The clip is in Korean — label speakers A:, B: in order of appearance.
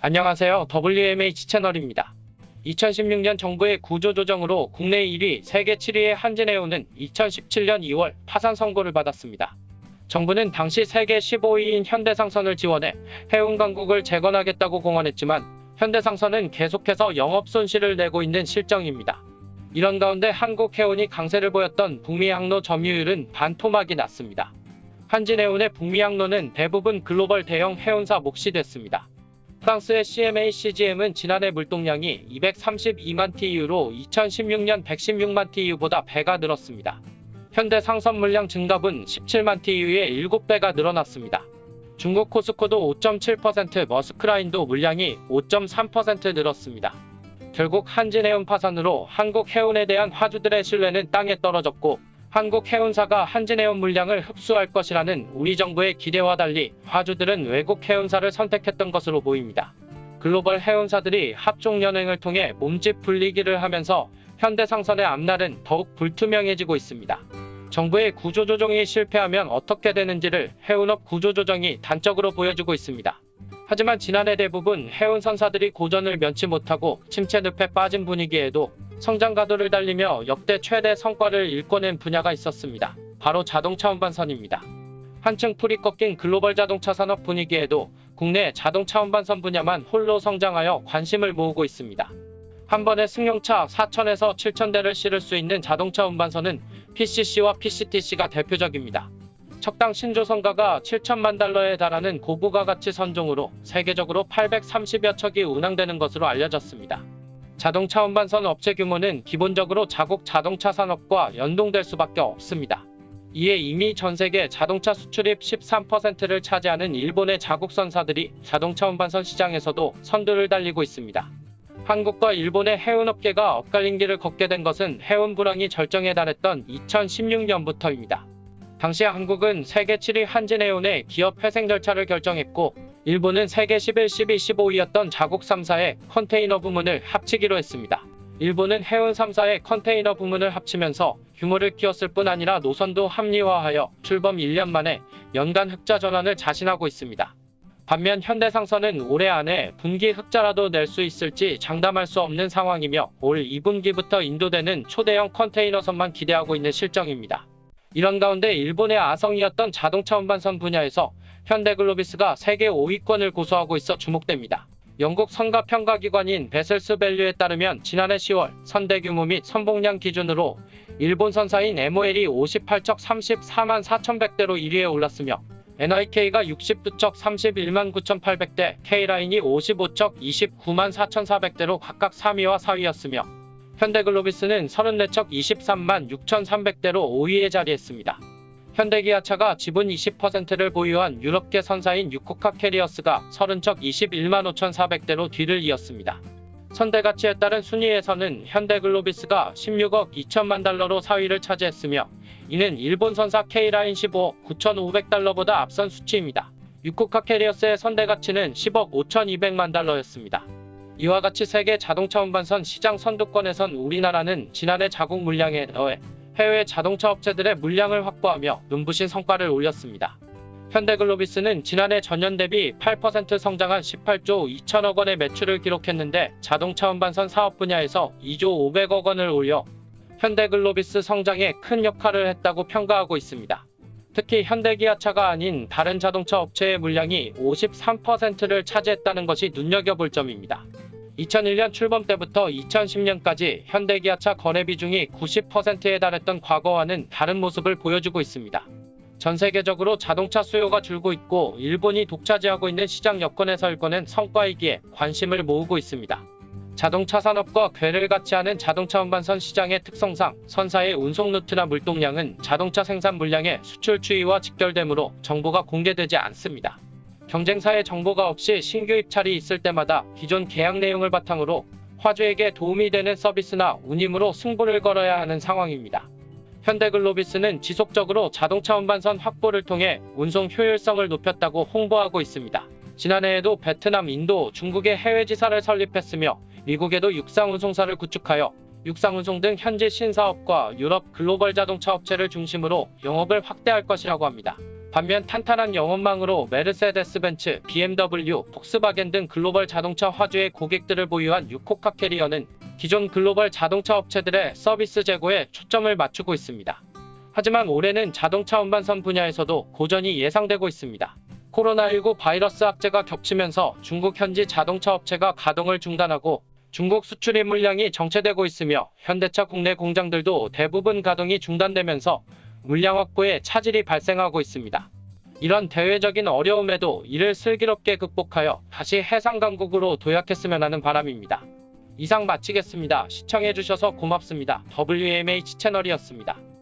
A: 안녕하세요. WMH 채널입니다. 2016년 정부의 구조조정으로 국내 1위, 세계 7위의 한진해운은 2017년 2월 파산 선고를 받았습니다. 정부는 당시 세계 15위인 현대상선을 지원해 해운 강국을 재건하겠다고 공언했지만 현대상선은 계속해서 영업 손실을 내고 있는 실정입니다. 이런 가운데 한국해운이 강세를 보였던 북미항로 점유율은 반토막이 났습니다. 한진해운의 북미항로는 대부분 글로벌 대형 해운사 몫이 됐습니다. 프랑스의 CMA CGM은 지난해 물동량이 232만 TEU로 2016년 116만 TEU보다 배가 늘었습니다. 현대 상선 물량 증가분 17만 TEU에 7배가 늘어났습니다. 중국 코스코도 5.7%, 머스크라인도 물량이 5.3% 늘었습니다. 결국 한진해운 파산으로 한국해운에 대한 화주들의 신뢰는 땅에 떨어졌고 한국해운사가 한진해운 물량을 흡수할 것이라는 우리 정부의 기대와 달리 화주들은 외국 해운사를 선택했던 것으로 보입니다. 글로벌 해운사들이 합종연행을 통해 몸집 불리기를 하면서 현대상선의 앞날은 더욱 불투명해지고 있습니다. 정부의 구조조정이 실패하면 어떻게 되는지를 해운업 구조조정이 단적으로 보여주고 있습니다. 하지만 지난해 대부분 해운선사들이 고전을 면치 못하고 침체 늪에 빠진 분위기에도 성장 가도를 달리며 역대 최대 성과를 일궈낸 분야가 있었습니다. 바로 자동차 운반선입니다. 한층 풀이 꺾인 글로벌 자동차 산업 분위기에도 국내 자동차 운반선 분야만 홀로 성장하여 관심을 모으고 있습니다. 한 번에 승용차 4,000에서 7,000대를 실을 수 있는 자동차 운반선은 PCC와 PCTC가 대표적입니다. 척당 신조선가가 7천만 달러에 달하는 고부가가치 선종으로 세계적으로 830여 척이 운항되는 것으로 알려졌습니다. 자동차 운반선 업체 규모는 기본적으로 자국 자동차 산업과 연동될 수밖에 없습니다. 이에 이미 전세계 자동차 수출입 13%를 차지하는 일본의 자국선사들이 자동차 운반선 시장에서도 선두를 달리고 있습니다. 한국과 일본의 해운업계가 엇갈린 길을 걷게 된 것은 해운 불황이 절정에 달했던 2016년부터입니다. 당시 한국은 세계 7위 한진해운의 기업 회생 절차를 결정했고 일본은 세계 11, 12, 15위였던 자국 3사의 컨테이너 부문을 합치기로 했습니다. 일본은 해운 3사의 컨테이너 부문을 합치면서 규모를 키웠을 뿐 아니라 노선도 합리화하여 출범 1년 만에 연간 흑자 전환을 자신하고 있습니다. 반면 현대상선은 올해 안에 분기 흑자라도 낼 수 있을지 장담할 수 없는 상황이며 올 2분기부터 인도되는 초대형 컨테이너선만 기대하고 있는 실정입니다. 이런 가운데 일본의 아성이었던 자동차 운반선 분야에서 현대글로비스가 세계 5위권을 고수하고 있어 주목됩니다. 영국 선가평가기관인 베셀스 밸류에 따르면 지난해 10월 선대 규모 및 선봉량 기준으로 일본 선사인 MOL이 58척 34만 4,100대로 1위에 올랐으며 NIK가 62척 31만 9,800대, K라인이 55척 29만 4,400대로 각각 3위와 4위였으며 현대글로비스는 34척 23만 6,300대로 5위에 자리했습니다. 현대기아차가 지분 20%를 보유한 유럽계 선사인 유코카 캐리어스가 30척 21만 5,400대로 뒤를 이었습니다. 선대가치에 따른 순위에서는 현대글로비스가 16억 2천만 달러로 4위를 차지했으며 이는 일본 선사 K라인 15억 9,500달러보다 앞선 수치입니다. 유코카 캐리어스의 선대가치는 10억 5,200만 달러였습니다. 이와 같이 세계 자동차 운반선 시장 선두권에선 우리나라는 지난해 자국 물량에 더해 해외 자동차 업체들의 물량을 확보하며 눈부신 성과를 올렸습니다. 현대글로비스는 지난해 전년 대비 8% 성장한 18조 2천억 원의 매출을 기록했는데 자동차 운반선 사업 분야에서 2조 500억 원을 올려 현대글로비스 성장에 큰 역할을 했다고 평가하고 있습니다. 특히 현대기아차가 아닌 다른 자동차 업체의 물량이 53%를 차지했다는 것이 눈여겨볼 점입니다. 2001년 출범 때부터 2010년까지 현대기아차 거래 비중이 90%에 달했던 과거와는 다른 모습을 보여주고 있습니다. 전 세계적으로 자동차 수요가 줄고 있고 일본이 독차지하고 있는 시장 여건에서 일궈낸 성과이기에 관심을 모으고 있습니다. 자동차 산업과 궤를 같이 하는 자동차 운반선 시장의 특성상 선사의 운송 루트나 물동량은 자동차 생산 물량의 수출 추이와 직결되므로 정보가 공개되지 않습니다. 경쟁사의 정보가 없이 신규 입찰이 있을 때마다 기존 계약 내용을 바탕으로 화주에게 도움이 되는 서비스나 운임으로 승부를 걸어야 하는 상황입니다. 현대글로비스는 지속적으로 자동차 운반선 확보를 통해 운송 효율성을 높였다고 홍보하고 있습니다. 지난해에도 베트남, 인도, 중국에 해외 지사를 설립했으며 미국에도 육상운송사를 구축하여 육상운송 등 현지 신사업과 유럽 글로벌 자동차 업체를 중심으로 영업을 확대할 것이라고 합니다. 반면 탄탄한 영업망으로 메르세데스벤츠, BMW, 폭스바겐 등 글로벌 자동차 화주의 고객들을 보유한 유코카 캐리어는 기존 글로벌 자동차 업체들의 서비스 제고에 초점을 맞추고 있습니다. 하지만 올해는 자동차 운반선 분야에서도 고전이 예상되고 있습니다. 코로나19 바이러스 악재가 겹치면서 중국 현지 자동차 업체가 가동을 중단하고 중국 수출입 물량이 정체되고 있으며 현대차 국내 공장들도 대부분 가동이 중단되면서 물량 확보에 차질이 발생하고 있습니다. 이런 대외적인 어려움에도 이를 슬기롭게 극복하여 다시 해상 강국으로 도약했으면 하는 바람입니다. 이상 마치겠습니다. 시청해주셔서 고맙습니다. WMH 채널이었습니다.